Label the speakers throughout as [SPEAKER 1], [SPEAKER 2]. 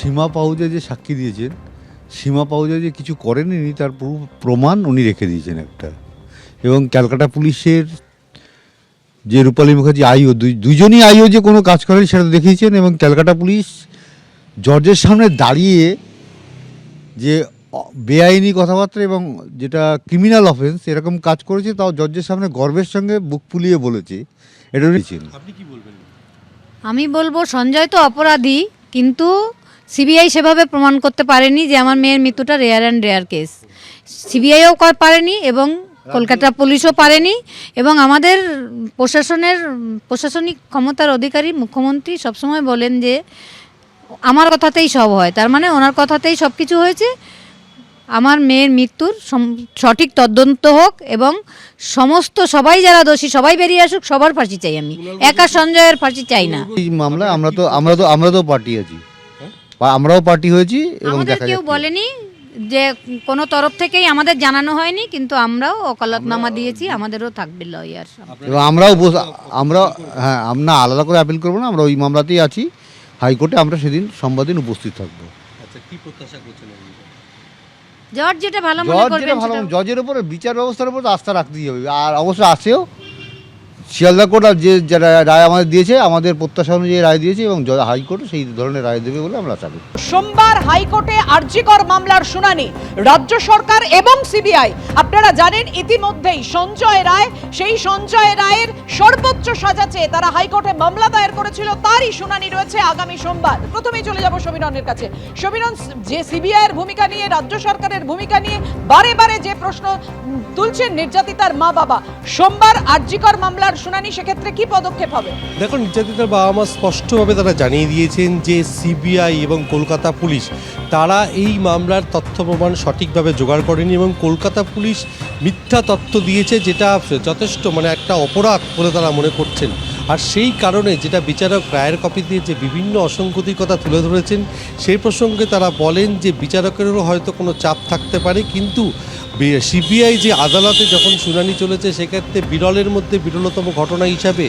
[SPEAKER 1] সীমা পাহুজা যে সাক্ষী দিয়েছেন, সীমা পাহুজা যে কিছু করেনি তার প্রমাণ উনি রেখে দিয়েছেন একটা। এবং ক্যালকাটা পুলিশের যে রূপালী মুখার্জি আইও, দুজনই আইও যে কোনো কাজ করেন সেটা দেখিয়েছেন। এবং ক্যালকাটা পুলিশ জজের সামনে দাঁড়িয়ে যে বেআইনি কথাবার্তা এবং যেটা ক্রিমিনাল অফেন্স এরকম কাজ করেছে, তাও জজের সামনে গর্বের সঙ্গে বুক ফুলিয়ে বলেছে। এটা
[SPEAKER 2] আপনি কি বলবেন?
[SPEAKER 3] আমি বলবো সঞ্জয় তো অপরাধী, কিন্তু সিবিআই সেভাবে প্রমাণ করতে পারেনি যে আমার মেয়ের মৃত্যুটা রেয়ার অ্যান্ড রেয়ার কেস। সিবিআইও পারেনি এবং কলকাতা পুলিশও পারেনি। এবং আমাদের প্রশাসনিক ক্ষমতার অধিকারী মুখ্যমন্ত্রী সবসময় বলেন যে আমার কথাতেই সব হয়, তার মানে ওনার কথাতেই সব কিছু হয়েছে। আমার মেয়ের মৃত্যুর সঠিক তদন্ত হোক এবং সমস্ত সবাই যারা দোষী সবাই বেরিয়ে আসুক, সবার ফাঁসি চাই। আমি একা সঞ্জয়ের ফাঁসি চাই না।
[SPEAKER 1] এই মামলায় আমরা তো পার্টি আছি, আমরাও পার্টি হয়েছি এবং
[SPEAKER 3] আমাদের
[SPEAKER 1] দেখা
[SPEAKER 3] কেউ বলেনি যে কোনো তরফ থেকেই আমাদের জানানো হয়নি, কিন্তু আমরাও ওকালতনামা দিয়েছি, আমাদেরও থাকবে লয়ার।
[SPEAKER 1] এবং আমরা হ্যাঁ, আমরা আলাদা করে আপিল করবো না, আমরা ওই মামলাতেই আছি হাইকোর্টে। আমরা সেদিন সোমবার দিন উপস্থিত থাকবো।
[SPEAKER 2] আচ্ছা, কি প্রত্যাশা করছেন?
[SPEAKER 3] জজ যেটা ভালো মনে করবেন সেটা।
[SPEAKER 1] জজের উপরে, বিচার ব্যবস্থার উপর আস্থা রাখতেই হবে। আর অবশ্য আছেও, শিয়ালদা কোর্ট যে যারা রায় আমাদের দিয়েছে, আমাদের প্রত্যাশা অনুযায়ী রায় দিয়েছে এবং হাইকোর্ট সেই ধরনের রায় দেবে বলে আমরা আশা করি।
[SPEAKER 4] সোমবার হাইকোর্টে আরজিকর মামলার শুনানি, রাজ্য সরকার এবং সিবিআই। আপনারা জানেন ইতিমধ্যেই সঞ্জয় রায়, সেই সঞ্জয় রায়ের সর্বোচ্চ সাজা চেয়ে তারা হাইকোর্টে মামলা দায়ের করেছিল, তারই শুনানি রয়েছে আগামী সোমবার। প্রথমেই চলে যাব সমীরনের কাছে। সমীরন, যে সিবিআই এর ভূমিকা নিয়ে, রাজ্য সরকারের ভূমিকা নিয়ে বারে বারে যে প্রশ্ন তুলছেন নির্যাতিতার মা বাবা, সোমবার আরজিকর মামলার শুনানি, সেক্ষেত্রে কি পদক্ষেপ হবে?
[SPEAKER 2] দেখো, নির্যাতিতার বাবা মা স্পষ্টভাবে তারা জানিয়ে দিয়েছেন যে সিবিআই এবং কলকাতা পুলিশ তারা এই মামলার তথ্য প্রমাণ সঠিকভাবে জোগাড় করেনি এবং কলকাতা পুলিশ মিথ্যা তথ্য দিয়েছে, যেটা যথেষ্ট একটা অপরাধ বলে তারা মনে করছেন। আর সেই কারণে যেটা বিচারক রায়ের কপি দিয়ে যে বিভিন্ন অসঙ্গতির কথা তুলে ধরেছেন, সেই প্রসঙ্গে তারা বলেন যে বিচারকেরও হয়তো কোনো চাপ থাকতে পারে, কিন্তু সিবিআই যে আদালতে যখন শুনানি চলেছে সেক্ষেত্রে বিরলের মধ্যে বিরলতম ঘটনা হিসাবে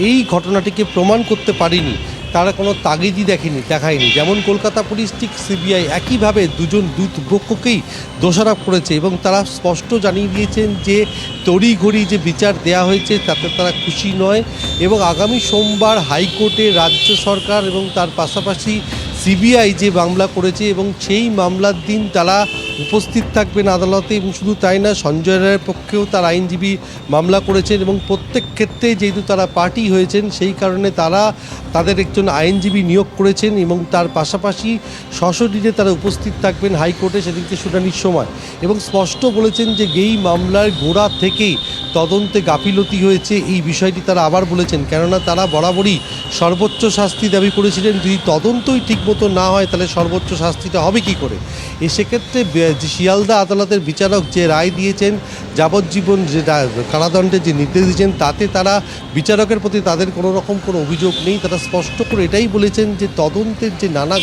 [SPEAKER 2] এই ঘটনাটিকে প্রমাণ করতে পারেনি। তারা কোনো তাগিদই দেখায়নি। যেমন কলকাতা পুলিশ ঠিক সিবিআই একইভাবে দুই পক্ষকেই দোষারোপ করেছে এবং তারা স্পষ্ট জানিয়ে দিয়েছেন যে তড়িঘড়ি যে বিচার দেয়া হয়েছে তাতে তারা খুশি নয়। এবং আগামী সোমবার হাইকোর্টে রাজ্য সরকার এবং তার পাশাপাশি সিবিআই যে মামলা করেছে এবং সেই মামলার দিন তারা উপস্থিত থাকবেন আদালতে। এবং শুধু তাই না, সঞ্জয় রায়ের পক্ষেও তার আইনজীবী মামলা করেছেন এবং প্রত্যেক ক্ষেত্রে যেহেতু তারা পার্টি হয়েছেন সেই কারণে তারা তাদের একজন আইনজীবী নিয়োগ করেছেন এবং তার পাশাপাশি সশরীরে তারা উপস্থিত থাকবেন হাইকোর্টে সেদিনকে শুনানির সময়। এবং স্পষ্ট বলেছেন যে এই মামলার গোড়া থেকেই তদন্তে গাফিলতি হয়েছে, এই বিষয়টি তারা আবার বলেছেন। কেননা তারা বরাবরই সর্বোচ্চ শাস্তি দাবি করেছিলেন, যদি তদন্তই ঠিকমতো না হয় তাহলে সর্বোচ্চ শাস্তিটা হবে কি করে। সেক্ষেত্রে শিয়ালদা আদালতের বিচারক যে রায় দিয়েছেন, যাবজ্জীবন যে কারাদণ্ডের যে নির্দেশ দিয়েছেন, তাতে তারা বিচারকের প্রতি তাদের কোনো রকম কোনো অভিযোগ নেই। তারা স্পষ্ট করে এটাই বলেছেন যে তদন্তের যে নানা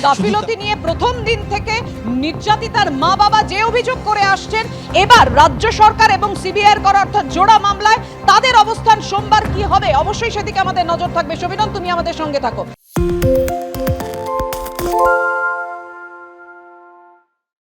[SPEAKER 4] গাফিলতি নিয়ে প্রথম দিন থেকে নির্যাতিতার মা বাবা যে অভিযোগ করে আসছেন, এবার রাজ্য সরকার এবং সিবিআই এর করা অর্থাৎ জোড়া মামলায় তাদের অবস্থান সোমবার কি হবে, অবশ্যই সেদিকে আমাদের নজর থাকবে। সমীরন, তুমি আমাদের সঙ্গে থাকো।